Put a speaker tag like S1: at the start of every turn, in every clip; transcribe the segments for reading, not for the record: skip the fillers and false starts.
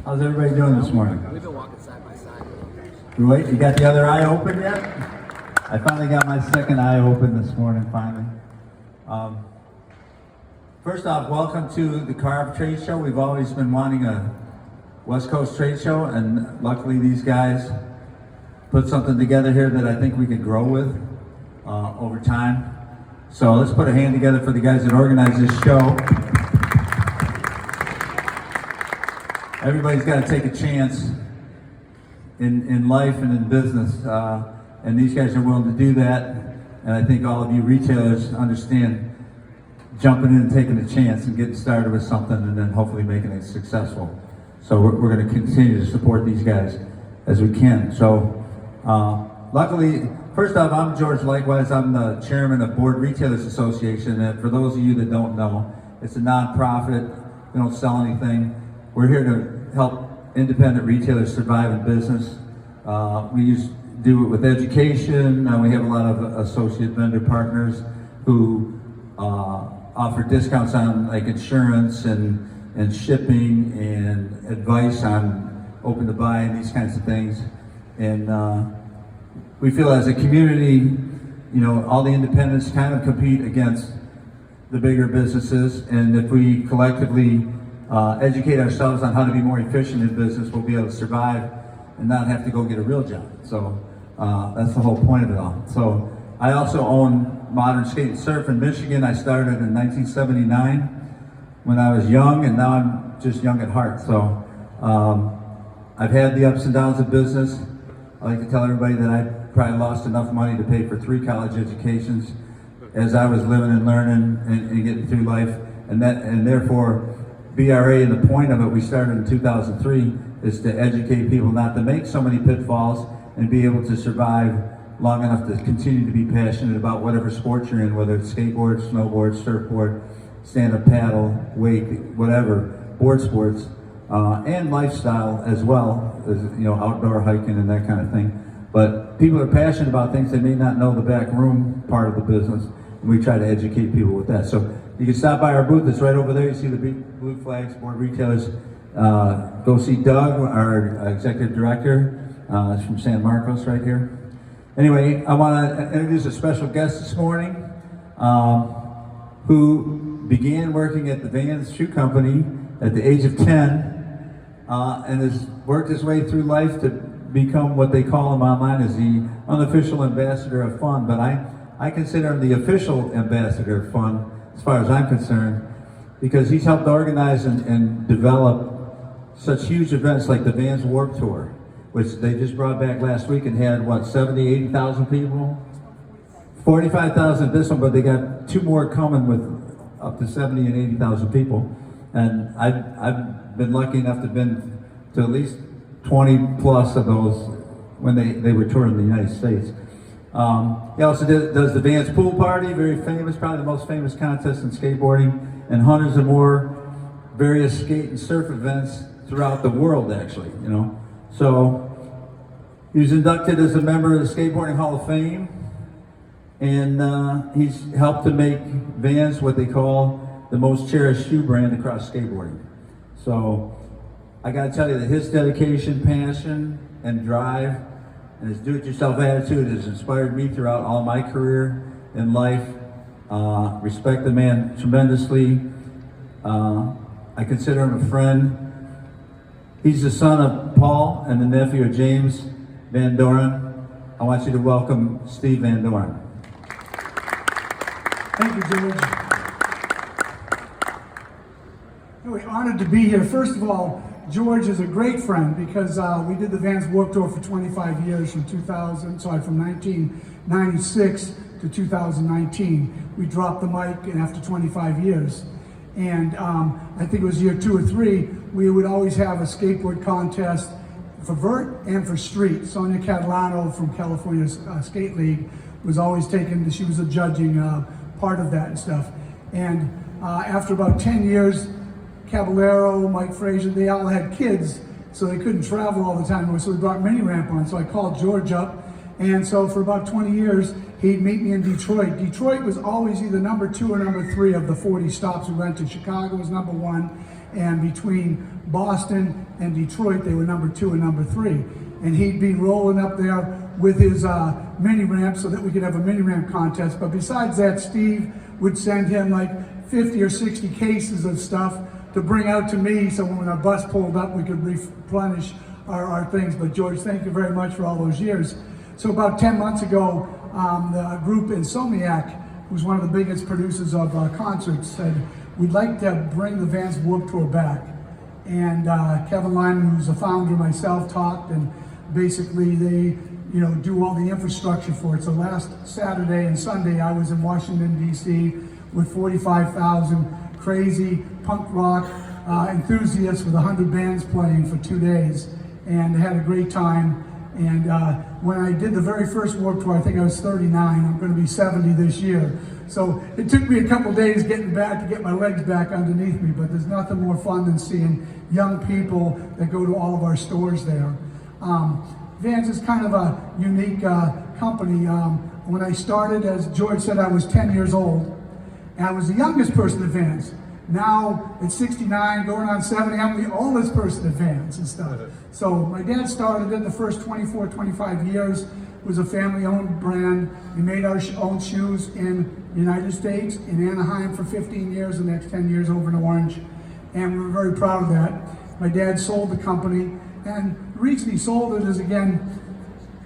S1: How's everybody doing this morning?
S2: We've been walking side by side.
S1: Wait, you got the other eye open yet? I finally got my second eye open this morning, finally. First off, welcome to the CARV Trade Show. We've always been wanting a West Coast trade show, and luckily these guys put something together here that I think we could grow with over time. So let's put a hand together for the guys that organized this show. Everybody's got to take a chance in life and in business, and these guys are willing to do that. And I think all of you retailers understand jumping in and taking a chance and getting started with something and then hopefully making it successful. So we're going to continue to support these guys as we can. So luckily, first off, I'm George Likewise. I'm the chairman of Board Retailers Association. And for those of you that don't know, it's a nonprofit. We don't sell anything. We're here to help independent retailers survive in business. We do it with education. We have a lot of associate vendor partners who offer discounts on like insurance and shipping and advice on open to buy and these kinds of things. And we feel as a community, you know, all the independents kind of compete against the bigger businesses, and if we collectively educate ourselves on how to be more efficient in business, we'll be able to survive and not have to go get a real job. So that's the whole point of it all. So I also own Modern Skate and Surf in Michigan. I started in 1979 when I was young, and now I'm just young at heart. So I've had the ups and downs of business. I like to tell everybody that I probably lost enough money to pay for 3 college educations as I was living and learning and getting through life, and therefore BRA, and the point of it we started in 2003 is to educate people not to make so many pitfalls and be able to survive long enough to continue to be passionate about whatever sport you're in, whether it's skateboard, snowboard, surfboard, stand-up paddle, wake, whatever, board sports, and lifestyle as well, as, you know, outdoor hiking and that kind of thing. But people are passionate about things, they may not know the back room part of the business, and we try to educate people with that. So you can stop by our booth, it's right over there, you see the big blue flags, Board Retailers. Go see Doug, our executive director, he's from San Marcos right here. Anyway, I want to introduce a special guest this morning who began working at the Vans Shoe Company at the age of 10 and has worked his way through life to become what they call him online as the unofficial ambassador of fun. But I consider him the official ambassador of fun as far as I'm concerned, because he's helped organize and develop such huge events like the Vans Warped Tour, which they just brought back last week and had, what, 70, 80,000 people? 45,000 at this one, but they got 2 more coming with up to 70 and 80,000 people. And I've been lucky enough to have been to at least 20 plus of those when they were touring the United States. He also does the Vans Pool Party, very famous, probably the most famous contest in skateboarding, and hundreds of more various skate and surf events throughout the world, actually, you know. So he was inducted as a member of the Skateboarding Hall of Fame, and he's helped to make Vans what they call the most cherished shoe brand across skateboarding. So I gotta tell you that his dedication, passion, and drive, and his do-it-yourself attitude has inspired me throughout all my career in life. Respect the man tremendously. I consider him a friend. He's the son of Paul and the nephew of James Van Doren. I want you to welcome Steve Van Doren.
S3: Thank you, George. Anyway, honored to be here. First of all, George is a great friend because we did the Vans Warped Tour for 25 years from 1996 to 2019. We dropped the mic and after 25 years. And I think it was year 2 or 3, we would always have a skateboard contest for vert and for street. Sonia Catalano from California Skate League was always taken, she was a judging part of that and stuff. And after about 10 years, Caballero, Mike Frazier, they all had kids, so they couldn't travel all the time, so we brought mini ramp on. So I called George up, and so for about 20 years, he'd meet me in Detroit. Detroit was always either number 2 or number 3 of the 40 stops we went to. Chicago was number 1, and between Boston and Detroit, they were number 2 and number 3. And he'd be rolling up there with his mini ramp so that we could have a mini ramp contest. But besides that, Steve would send him like 50 or 60 cases of stuff to bring out to me, so when our bus pulled up, we could replenish our things. But George, thank you very much for all those years. So about 10 months ago, the group Insomniac, who's one of the biggest producers of concerts, said, we'd like to bring the Vans Warped Tour back. And Kevin Lyman, who's the founder, myself, talked, and basically they do all the infrastructure for it. So last Saturday and Sunday, I was in Washington, D.C. with 45,000 crazy punk rock enthusiasts with 100 bands playing for 2 days, and had a great time. And when I did the very first Warped Tour, I think I was 39. I'm going to be 70 this year. So it took me a couple days getting back to get my legs back underneath me, but there's nothing more fun than seeing young people that go to all of our stores there. Vans is kind of a unique company. When I started, as George said, I was 10 years old, and I was the youngest person at Vans. Now, at 69, going on 70, I'm the oldest person at Vans and stuff. So my dad started it the first 24, 25 years. It was a family-owned brand. We made our own shoes in the United States, in Anaheim for 15 years, the next 10 years over in Orange. And we were very proud of that. My dad sold the company, and the reason he sold it is, again,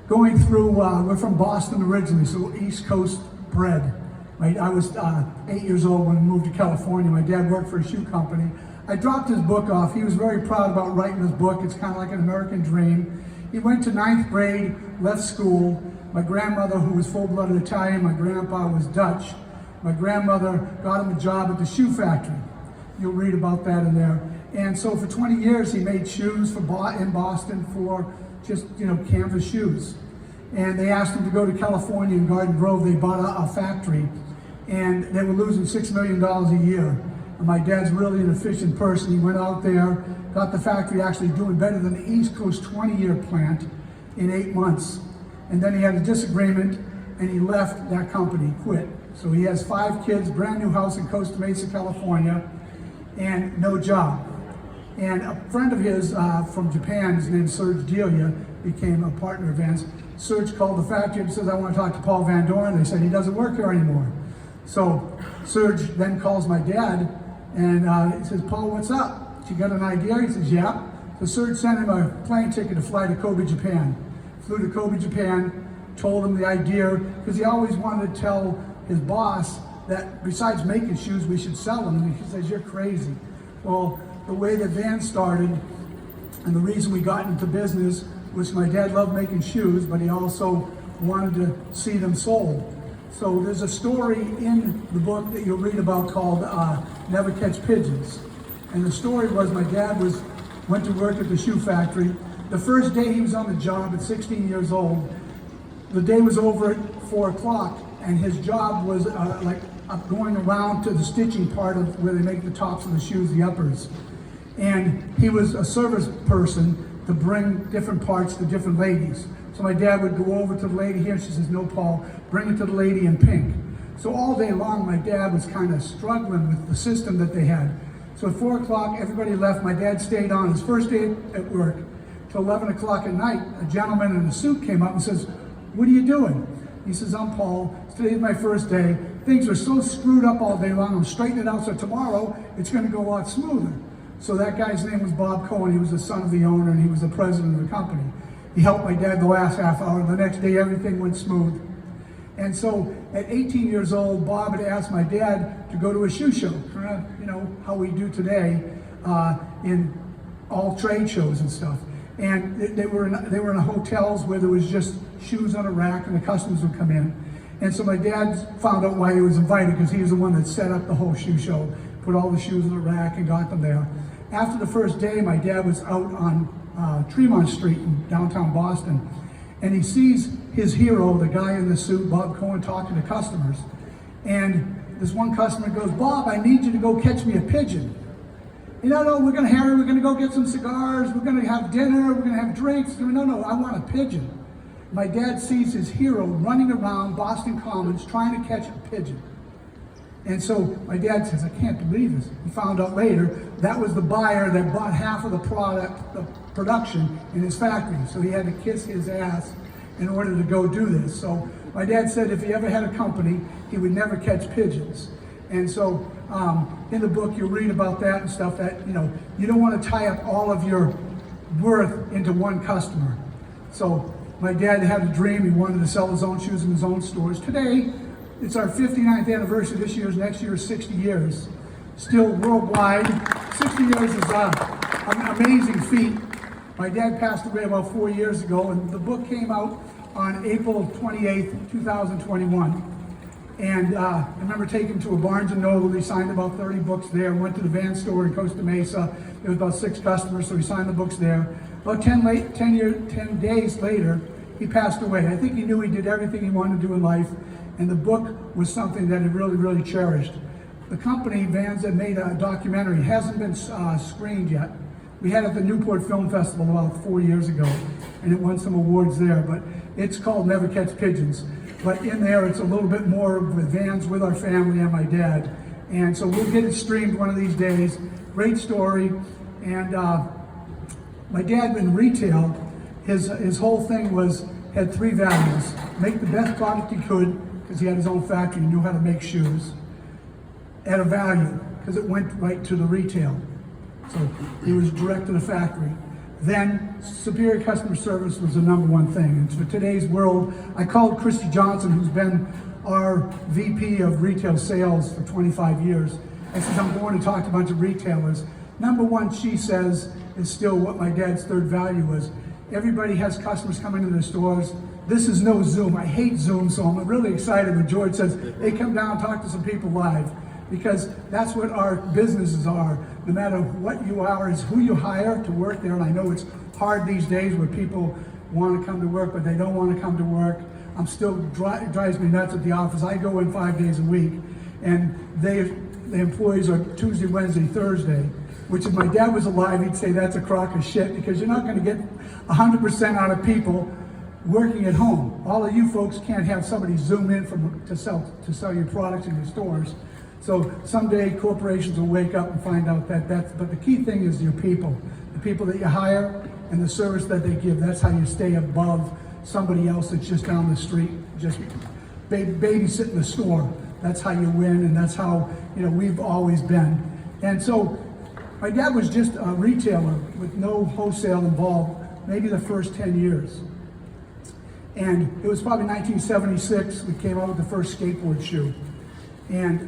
S3: going through, we're from Boston originally, so East Coast bred. I was 8 years old when we moved to California. My dad worked for a shoe company. I dropped his book off. He was very proud about writing his book. It's kind of like an American dream. He went to 9th grade, left school. My grandmother, who was full-blooded Italian, my grandpa was Dutch. My grandmother got him a job at the shoe factory. You'll read about that in there. And so for 20 years, he made shoes in Boston for just, canvas shoes. And they asked him to go to California in Garden Grove. They bought a factory, and they were losing $6 million a year. And my dad's really an efficient person. He went out there, got the factory actually doing better than the East Coast 20-year plant in 8 months. And then he had a disagreement, and he left that company, quit. So he has 5 kids, brand new house in Costa Mesa, California, and no job. And a friend of his from Japan, his name's Serge Delia, became a partner of Vans. Serge called the factory and says, I want to talk to Paul Van Doren. They said, he doesn't work here anymore. So Serge then calls my dad and he says, Paul, what's up? You got an idea? He says, yeah. So Serge sent him a plane ticket to fly to Kobe, Japan. Flew to Kobe, Japan, told him the idea, because he always wanted to tell his boss that besides making shoes, we should sell them. And he says, you're crazy. Well, the way that Vans started, and the reason we got into business, was my dad loved making shoes, but he also wanted to see them sold. So there's a story in the book that you'll read about called Never Catch Pigeons. And the story was my dad went to work at the shoe factory. The first day he was on the job at 16 years old, the day was over at 4 o'clock, and his job was going around to the stitching part of where they make the tops of the shoes, the uppers. And he was a service person to bring different parts to different ladies. So my dad would go over to the lady here, she says, no, Paul, bring it to the lady in pink. So all day long, my dad was kind of struggling with the system that they had. So at 4 o'clock, everybody left. My dad stayed on his first day at work till 11 o'clock at night. A gentleman in a suit came up and says, what are you doing? He says, I'm Paul. Today's my first day. Things are so screwed up all day long. I'm straightening it out, so tomorrow it's going to go a lot smoother. So that guy's name was Bob Cohen. He was the son of the owner, and he was the president of the company. He helped my dad the last half hour. The next day, everything went smooth. And so at 18 years old, Bob had asked my dad to go to a shoe show, how we do today in all trade shows and stuff. And they were in hotels where there was just shoes on a rack, and the customers would come in. And so my dad found out why he was invited, because he was the one that set up the whole shoe show, put all the shoes in the rack and got them there. After the first day, my dad was out on Tremont Street in downtown Boston, and he sees his hero, the guy in the suit, Bob Cohen, talking to customers. And this one customer goes, Bob, I need you to go catch me a pigeon. No, we're going to go get some cigars, we're going to have dinner, we're going to have drinks. No, I want a pigeon. My dad sees his hero running around Boston Commons trying to catch a pigeon. And so my dad says, I can't believe this. He found out later that was the buyer that bought half of the production in his factory. So he had to kiss his ass in order to go do this. So my dad said if he ever had a company, he would never catch pigeons. And so in the book, you'll read about that and stuff that, you know, you don't want to tie up all of your worth into one customer. So my dad had a dream. He wanted to sell his own shoes in his own stores. Today, it's our 59th anniversary this year. Next year is 60 years. Still worldwide. 60 years is an amazing feat. My dad passed away about 4 years ago, and the book came out on April 28th, 2021. And I remember taking him to a Barnes & Noble. He signed about 30 books there. Went to the Van store in Costa Mesa. There was about 6 customers, so he signed the books there. About 10 days later, he passed away. I think he knew he did everything he wanted to do in life, and the book was something that he really, really cherished. The company, Vans, that made a documentary, hasn't been screened yet. We had it at the Newport Film Festival about 4 years ago, and it won some awards there, but it's called Never Catch Pigeons. But in there, it's a little bit more with Vans, with our family and my dad. And so we'll get it streamed one of these days. Great story. And my dad in retail, his whole thing had 3 values. Make the best product he could, because he had his own factory, he knew how to make shoes. At a value, because it went right to the retail. So he was direct to the factory. Then superior customer service was the #1 thing. And for today's world, I called Christy Johnson, who's been our VP of retail sales for 25 years. I said, I'm going to talk to a bunch of retailers. #1, she says, is still what my dad's 3rd value was. Everybody has customers coming into the stores. This is no Zoom. I hate Zoom, so I'm really excited when George says, hey, come down and talk to some people live. Because that's what our businesses are. No matter what you are, is who you hire to work there. And I know it's hard these days where people want to come to work, but they don't want to come to work. I'm still, it drives me nuts at the office. I go in 5 days a week, and the employees are Tuesday, Wednesday, Thursday, which if my dad was alive, he'd say that's a crock of shit, because you're not going to get 100% out of people working at home. All of you folks can't have somebody zoom in to sell your products in your stores. So someday corporations will wake up and find out but the key thing is your people. The people that you hire and the service that they give, that's how you stay above somebody else that's just down the street, just babysitting the store. That's how you win, and that's how, you know, we've always been. And so my dad was just a retailer with no wholesale involved, maybe the first 10 years. And it was probably 1976, we came out with the first skateboard shoe. And,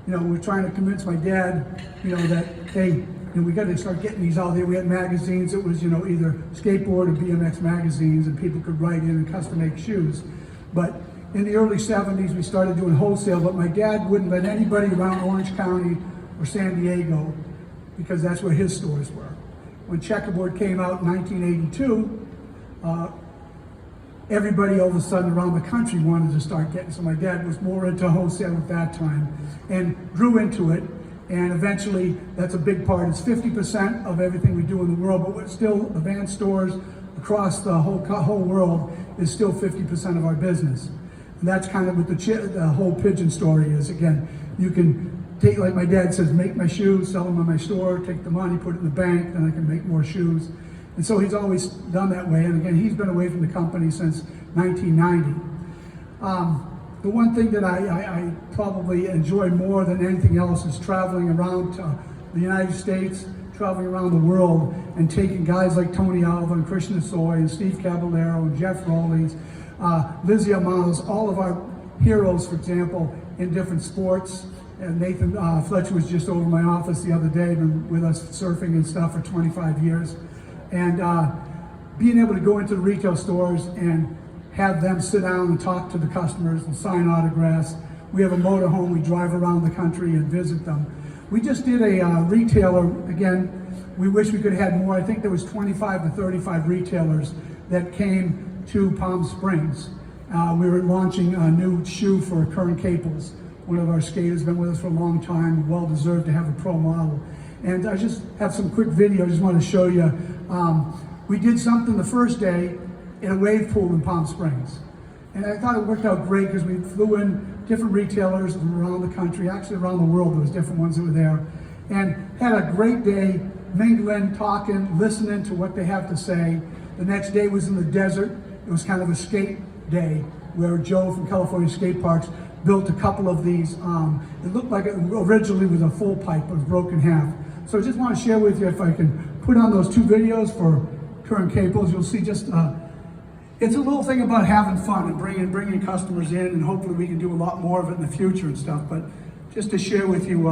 S3: you know, we're trying to convince my dad, you know, that, hey, you know, we got to start getting these out there. We had magazines. It was, you know, either skateboard or BMX magazines, and people could write in and custom make shoes. But in the early 70s, we started doing wholesale, but my dad wouldn't let anybody around Orange County or San Diego, because that's where his stores were. When Checkerboard came out in 1982, everybody all of a sudden around the country wanted to start getting, so my dad was more into wholesale at that time and grew into it, and eventually that's a big part. It's 50% of everything we do in the world, but we're still, the Van stores across the whole world is still 50% of our business. And that's kind of what the whole pigeon story is. Again, you can take, like my dad says, make my shoes, sell them in my store, take the money, put it in the bank, then I can make more shoes. And so he's always done that way. And again, he's been away from the company since 1990. The one thing that I probably enjoy more than anything else is traveling around the United States, traveling around the world, and taking guys like Tony Alva and Krishna Soy and Steve Caballero and Jeff Rowley's, Lizzie Amanos, all of our heroes, for example, in different sports. And Nathan Fletcher was just over my office the other day, been with us surfing and stuff for 25 years. And being able to go into the retail stores and have them sit down and talk to the customers and sign autographs. We have a motorhome, we drive around the country and visit them. We just did a retailer, again, we wish we could have had more. I think there was 25 to 35 retailers that came to Palm Springs. We were launching a new shoe for Kern Caples. One of our skaters, been with us for a long time, well deserved to have a pro model. And I just have some quick video I just want to show you. We did something the first day in a wave pool in Palm Springs. And I thought it worked out great because we flew in different retailers from around the country, actually around the world. There was different ones that were there, and had a great day mingling, talking, listening to what they have to say. The next day was in the desert. It was kind of a skate day where Joe from California Skate Parks built a couple of these. It looked like it originally was a full pipe, it was broken in half. So I just want to share with you, if I can put on those two videos for current Caples, you'll see just, it's a little thing about having fun and bringing customers in, and hopefully we can do a lot more of it in the future and stuff. But just to share with you,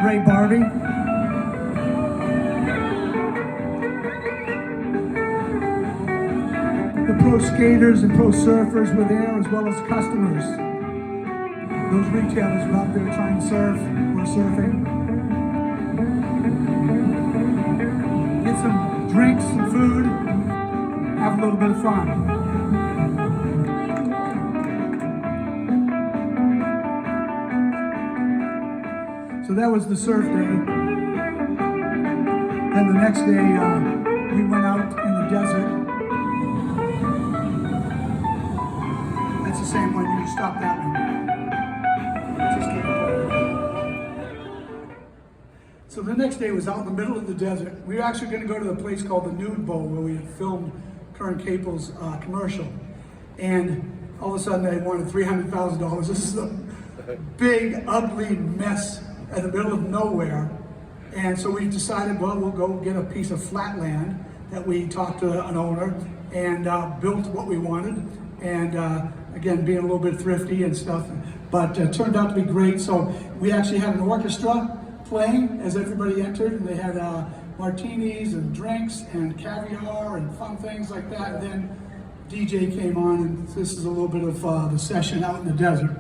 S3: Ray Barbie. The pro skaters and pro surfers were there, as well as customers. Those retailers were out there trying to surf or surfing. Get some drinks, some food, have a little bit of fun. So that was the surf day. Then the next day, we went out in the desert. That's the same one, you can stop that one. Just keep it going. So the next day was out in the middle of the desert. We were actually going to go to the place called the Nude Bowl, where we had filmed Current Caples commercial. And all of a sudden they wanted $300,000. This is a big, ugly mess in the middle of nowhere. And so we decided, well, we'll go get a piece of flat land that we talked to an owner and built what we wanted. And again, being a little bit thrifty and stuff, but turned out to be great. So we actually had an orchestra playing as everybody entered, and they had martinis and drinks and caviar and fun things like that. And then DJ came on, and this is a little bit of the session out in the desert.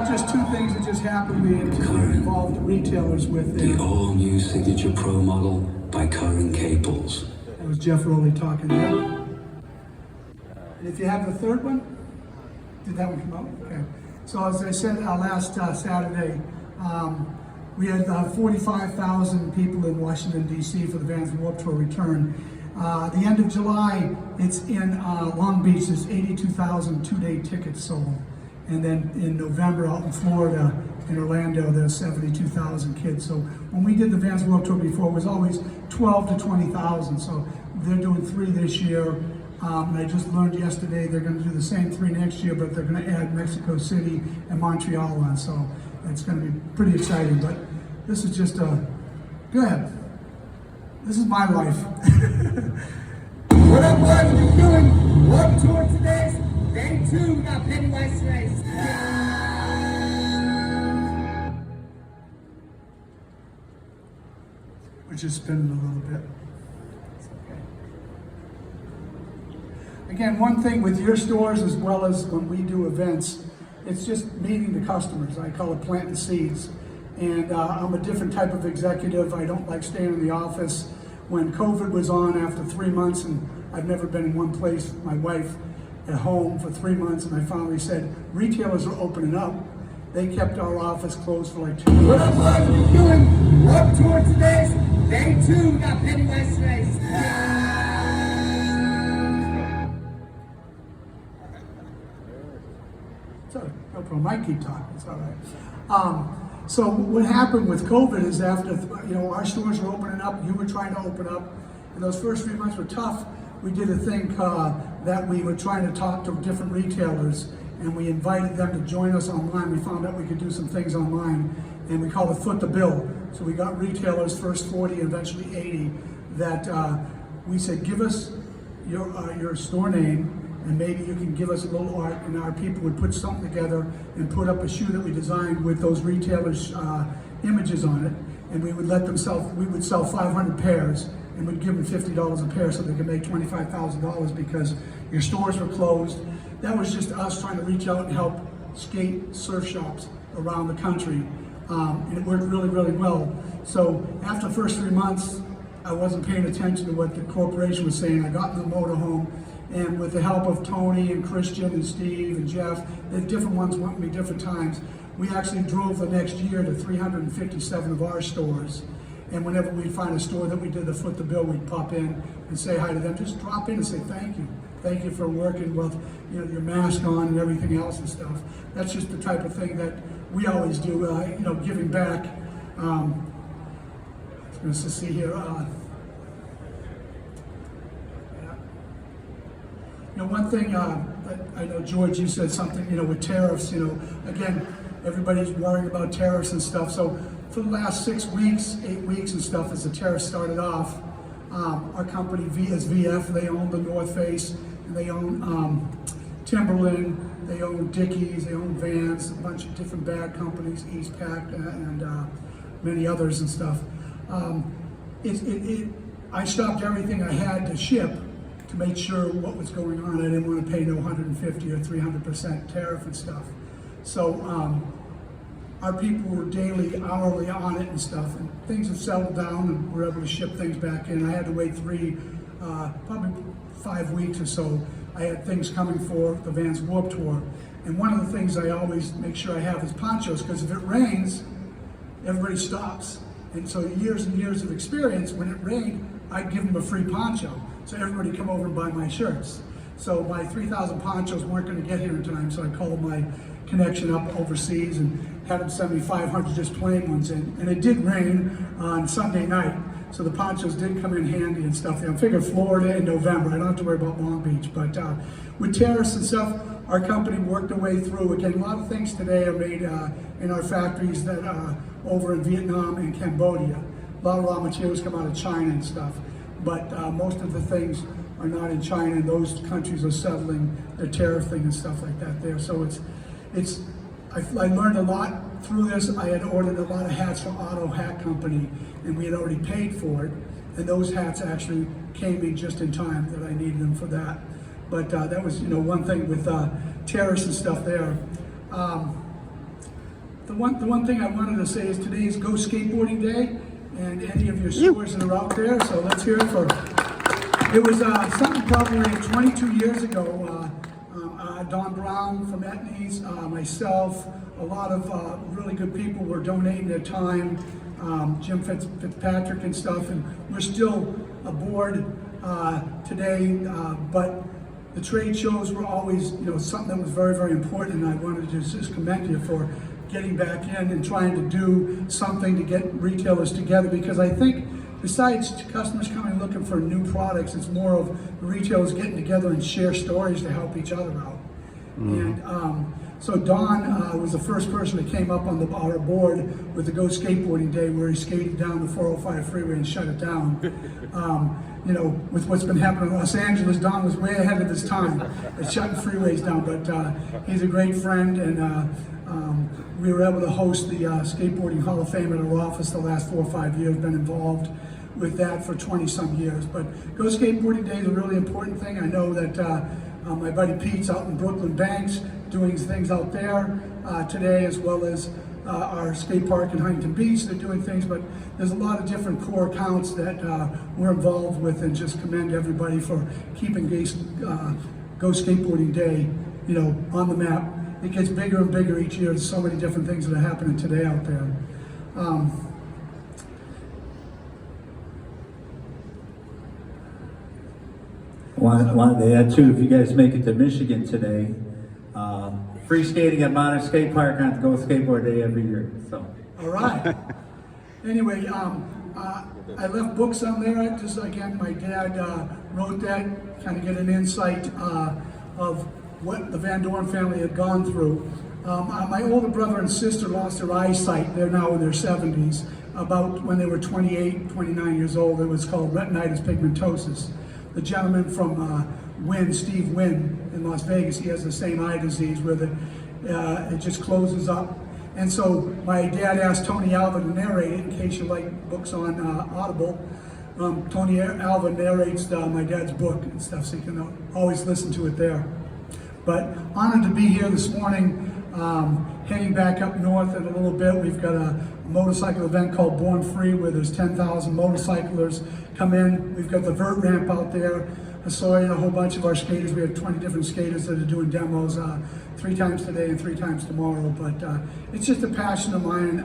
S3: Just two things that just happened to me and involved retailers with
S2: the all-new signature pro model by Current Caples.
S3: That was Jeff Rowley talking there. And if you have the third one, did that one come out? Okay. So as I said last Saturday, we had 45,000 people in Washington, D.C. for the Vans Warped Tour return. The end of July, it's in Long Beach, there's 82,000 two-day tickets sold. And then in November out in Florida, in Orlando, there's 72,000 kids. So when we did the Vans World Tour before, it was always 12 to 20,000. So they're doing 3 this year. And I just learned yesterday they're going to do the same 3 next year, but they're going to add Mexico City and Montreal on. So it's going to be pretty exciting. But this is just a, go ahead. This is my life.
S4: What up, boys? What you doing? World Tour today. Day 2, we got Pennywise race.
S3: We're just spinning a little bit. It's okay. Again, one thing with your stores as well as when we do events, it's just meeting the customers. I call it planting seeds. And I'm a different type of executive. I don't like staying in the office. When COVID was on after 3 months, and I've never been in one place, my wife at home for 3 months, and I finally said, retailers are opening up. They kept our office closed for like 2 years.
S4: What up, boys? What you doing? World Tour today. Day 2, we got Pennywise race.
S3: So, no problem. I keep talking. It's all right. So what happened with COVID is after, our stores were opening up, you were trying to open up, and those first 3 months were tough. We did a thing that we were trying to talk to different retailers and we invited them to join us online. We found out we could do some things online, and we called it Foot the Bill. So we got retailers, first 40, eventually 80, that we said, give us your store name, and maybe you can give us a little art, and our people would put something together and put up a shoe that we designed with those retailers' images on it, and we would let them we would sell 500 pairs, and we'd give them $50 a pair so they could make $25,000 because your stores were closed. That was just us trying to reach out and help skate surf shops around the country, and it worked really, really well. So after the first 3 months, I wasn't paying attention to what the corporation was saying. I got in the motorhome, and with the help of Tony and Christian and Steve and Jeff, the different ones went with me different times, we actually drove the next year to 357 of our stores. And whenever we'd find a store that we did the Foot the Bill, we'd pop in and say hi to them. Just drop in and say thank you. Thank you for working with your mask on and everything else and stuff. That's just the type of thing that we always do, giving back. Let's just see here. One thing that I know, George, you said something, with tariffs, again, everybody's worrying about tariffs and stuff. So for the last 6 weeks, 8 weeks and stuff, as the tariffs started off, our company is VF. They own the North Face, and they own Timberland, they own Dickies, they own Vans, a bunch of different bag companies, Eastpak, and many others and stuff. I stopped everything I had to ship to make sure what was going on. I didn't want to pay no 150 or 300% tariff and stuff. So our people were daily, hourly on it and stuff, and things have settled down and we're able to ship things back in. I had to wait probably 5 weeks or so. I had things coming for the Vans Warped Tour. And one of the things I always make sure I have is ponchos, because if it rains, everybody stops. And so years and years of experience, when it rained, I'd give them a free poncho. So everybody come over and buy my shirts. So my 3,000 ponchos weren't going to get here in time, so I called my connection up overseas and had them send me 500 just plain ones in. And it did rain on Sunday night, so the ponchos did come in handy and stuff. I figured Florida in November, I don't have to worry about Long Beach. But with tariffs and stuff, our company worked their way through. Again, a lot of things today are made in our factories that over in Vietnam and Cambodia. A lot of raw materials come out of China and stuff. But most of the things are not in China, and those countries are settling their tariff thing and stuff like that there. So I learned a lot through this. I had ordered a lot of hats from Auto Hat Company, and we had already paid for it. And those hats actually came in just in time that I needed them for that. But that was, one thing with tariffs and stuff there. The one thing I wanted to say is today is Go Skateboarding Day, and any of your stores that are out there. So let's hear it for. It was something probably 22 years ago. Don Brown from Etnies, myself, a lot of really good people were donating their time. Jim Fitzpatrick and stuff, and we're still aboard today. But the trade shows were always, something that was very, very important, and I wanted to just commend you for getting back in and trying to do something to get retailers together, because I think besides customers coming looking for new products, it's more of retailers getting together and share stories to help each other out. And so Don was the first person that came up on our board with the Go Skateboarding Day, where he skated down the 405 freeway and shut it down. With what's been happening in Los Angeles, Don was way ahead of his time at shutting freeways down, but he's a great friend, and we were able to host the Skateboarding Hall of Fame at our office the last 4 or 5 years, been involved with that for 20-some years. But Go Skateboarding Day is a really important thing. I know that my buddy Pete's out in Brooklyn Banks doing things out there today, as well as our skate park in Huntington Beach. They're doing things, but there's a lot of different core accounts that we're involved with, and just commend everybody for keeping Go Skateboarding Day, on the map. It gets bigger and bigger each year. There's so many different things that are happening today out there.
S1: Wanted to add too, if you guys make it to Michigan today, free skating at Modern Skate Park on Go Skateboard Day every year. So.
S3: All right. Anyway, I left books on there. Just again, my dad wrote that, kind of get an insight of what the Van Doren family had gone through. My older brother and sister lost their eyesight. They're now in their 70s. About when they were 28, 29 years old, it was called retinitis pigmentosis. The gentleman from Steve in Las Vegas, he has the same eye disease where it just closes up. And so my dad asked Tony Alva to narrate it, in case you like books on Audible. Tony Alva narrates my dad's book and stuff, so you can always listen to it there. But honored to be here this morning, heading back up north in a little bit. We've got a motorcycle event called Born Free, where there's 10,000 motorcyclers come in. We've got the vert ramp out there. I saw a whole bunch of our skaters. We have 20 different skaters that are doing demos 3 times today and 3 times tomorrow. But it's just a passion of mine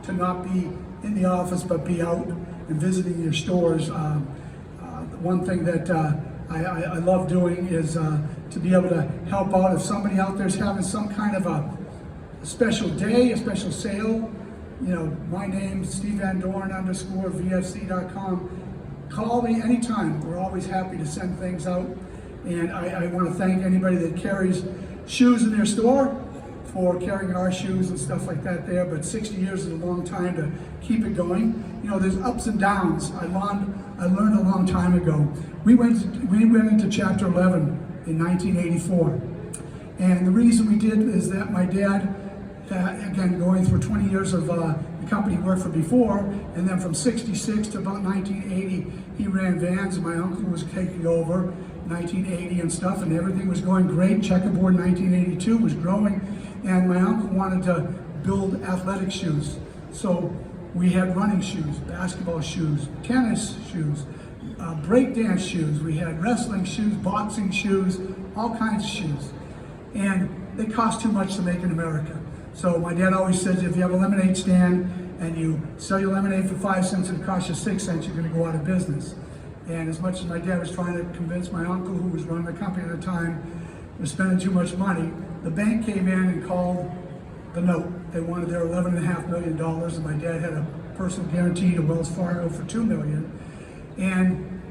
S3: to not be in the office, but be out and visiting your stores. One thing that I love doing is to be able to help out if somebody out there is having some kind of a special day, a special sale. My name's Steve Van Doren _VFC.com. Call me anytime. We're always happy to send things out. And I want to thank anybody that carries shoes in their store for carrying our shoes and stuff like that there. But 60 years is a long time to keep it going. There's ups and downs. I learned a long time ago. We went into Chapter 11 in 1984. And the reason we did is that my dad, again, going through 20 years of the company he worked for before, and then from 66 to about 1980, he ran vans, and my uncle was taking over 1980 and stuff, and everything was going great. Checkerboard 1982 was growing, and my uncle wanted to build athletic shoes. So we had running shoes, basketball shoes, tennis shoes, breakdance shoes. We had wrestling shoes, boxing shoes, all kinds of shoes. And they cost too much to make in America. So my dad always says, if you have a lemonade stand and you sell your lemonade for 5 cents and it costs you 6 cents, you're going to go out of business. And as much as my dad was trying to convince my uncle, who was running the company at the time, was spending too much money, the bank came in and called the note. They wanted their $11.5 million, and my dad had a personal guarantee to Wells Fargo for $2 million. And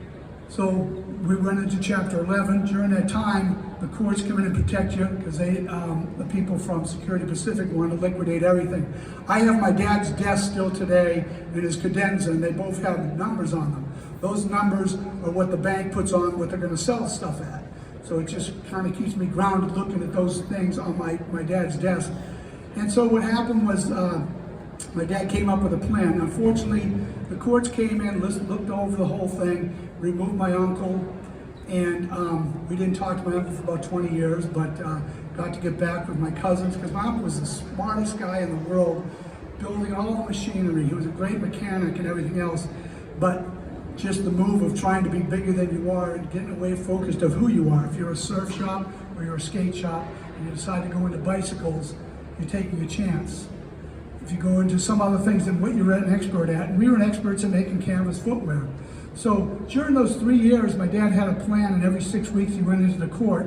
S3: so we went into Chapter 11. During that time, the courts come in and protect you because the people from Security Pacific wanted to liquidate everything. I have my dad's desk still today and his cadenza, and they both have numbers on them. Those numbers are what the bank puts on what they're going to sell stuff at. So it just kind of keeps me grounded looking at those things on my dad's desk. And so what happened was my dad came up with a plan. Unfortunately, the courts came in, looked over the whole thing, removed my uncle, and we didn't talk to my uncle for about 20 years, but got to get back with my cousins, because my uncle was the smartest guy in the world, building all the machinery. He was a great mechanic and everything else, but just the move of trying to be bigger than you are and getting away focused of who you are. If you're a surf shop or you're a skate shop and you decide to go into bicycles, you're taking a chance. If you go into some other things than what you're an expert at, and we were experts at making canvas footwear. So during those 3 years, my dad had a plan, and every 6 weeks he went into the court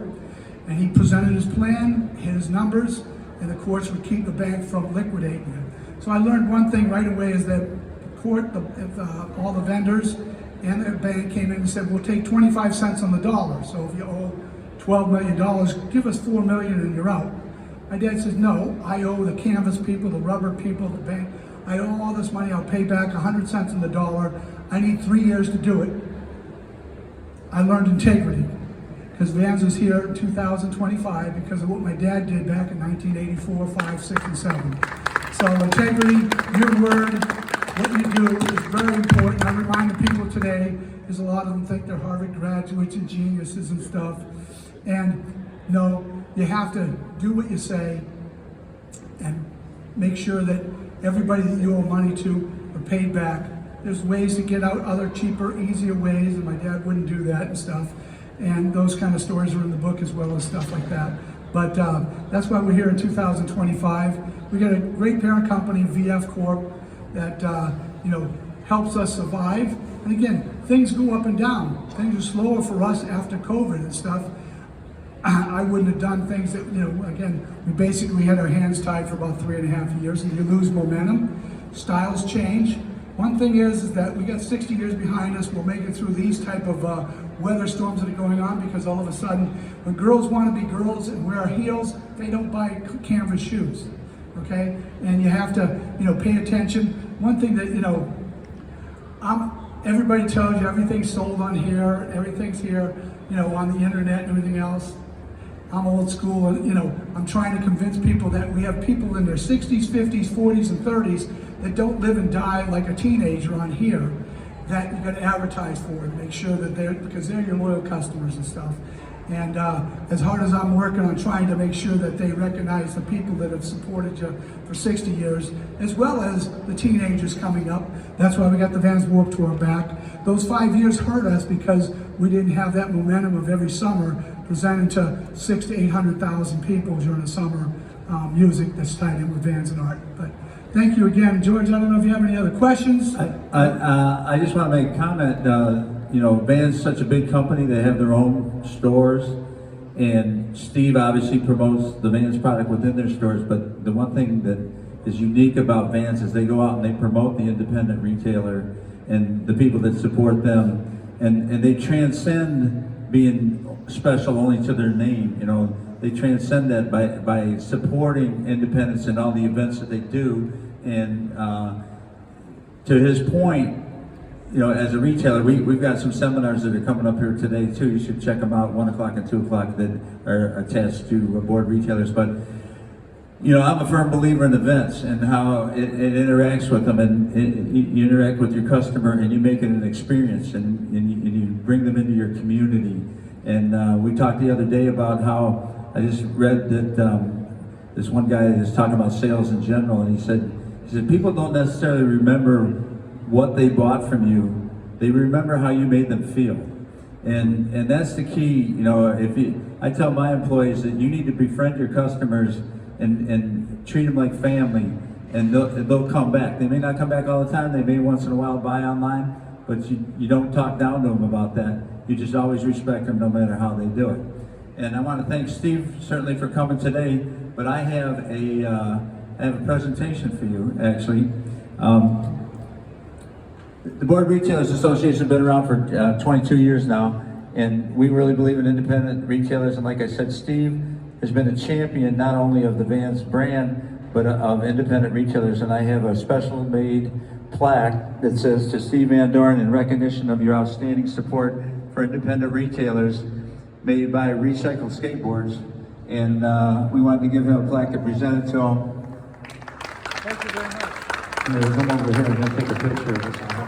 S3: and he presented his plan, his numbers, and the courts would keep the bank from liquidating it. So I learned one thing right away, is that the court, all the vendors and the bank came in and said, we'll take 25 cents on the dollar. So if you owe $12 million, give us $4 million and you're out. My dad says, no, I owe the canvas people, the rubber people, the bank, I owe all this money, I'll pay back 100 cents on the dollar. I need 3 years to do it. I learned integrity, because Vans is here in 2025 because of what my dad did back in 1984, 5, 6, and 7. So integrity, your word, what you do is very important. I remind the people today, because a lot of them think they're Harvard graduates and geniuses and stuff. And no, you have to do what you say and make sure that everybody that you owe money to are paid back. There's ways to get out, other cheaper, easier ways, and my dad wouldn't do that and stuff. And those kind of stories are in the book as well as stuff like that. But that's why we're here in 2025. We got a great parent company, VF Corp, that helps us survive. And again, things go up and down. Things are slower for us after COVID and stuff. I wouldn't have done things that, again, we basically had our hands tied for about 3.5 years, and you lose momentum. Styles change. One thing is that we got 60 years behind us. We'll make it through these type of weather storms that are going on, because all of a sudden, when girls want to be girls and wear heels, they don't buy canvas shoes, okay? And you have to, pay attention. One thing that, everybody tells you everything's sold on here, everything's here, on the internet and everything else. I'm old school, and I'm trying to convince people that we have people in their 60s, 50s, 40s, and 30s that don't live and die like a teenager on here, that you're going to advertise for and make sure that because they're your loyal customers and stuff. And as hard as I'm working on trying to make sure that they recognize the people that have supported you for 60 years, as well as the teenagers coming up, that's why we got the Vans Warped Tour back. Those 5 years hurt us because we didn't have that momentum of every summer presenting to 600,000 to 800,000 people during the summer music that's tied in with Vans and art. But thank you again, George. I don't know if you have any other questions.
S1: I just want to make a comment. Vans is such a big company. They have their own stores, and Steve obviously promotes the Vans product within their stores. But the one thing that is unique about Vans is they go out and they promote the independent retailer and the people that support them, and they transcend being special only to their name. They transcend that by supporting independents in all the events that they do. And to his point, as a retailer, we've got some seminars that are coming up here today too. You should check them out, 1 o'clock and 2 o'clock, that are attached to board retailers. But I'm a firm believer in events and how it interacts with them, and you interact with your customer and you make it an experience, and you bring them into your community. And we talked the other day about how I just read that this one guy is talking about sales in general, and he said people don't necessarily remember what they bought from you; they remember how you made them feel, and that's the key. I tell my employees that you need to befriend your customers and treat them like family, and they'll come back. They may not come back all the time. They may once in a while buy online, but you don't talk down to them about that. You just always respect them no matter how they do it. And I want to thank Steve certainly for coming today, but I have a presentation for you, actually. The Board Retailers Association has been around for 22 years now, and we really believe in independent retailers. And like I said, Steve has been a champion not only of the Vans brand, but of independent retailers. And I have a special made plaque that says, "To Steve Van Doren, in recognition of your outstanding support for independent retailers," made by Recycled Skateboards. And we wanted to give him a plaque to present it to him.
S3: Thank you very much.
S1: Come over here and we'll take a picture of this.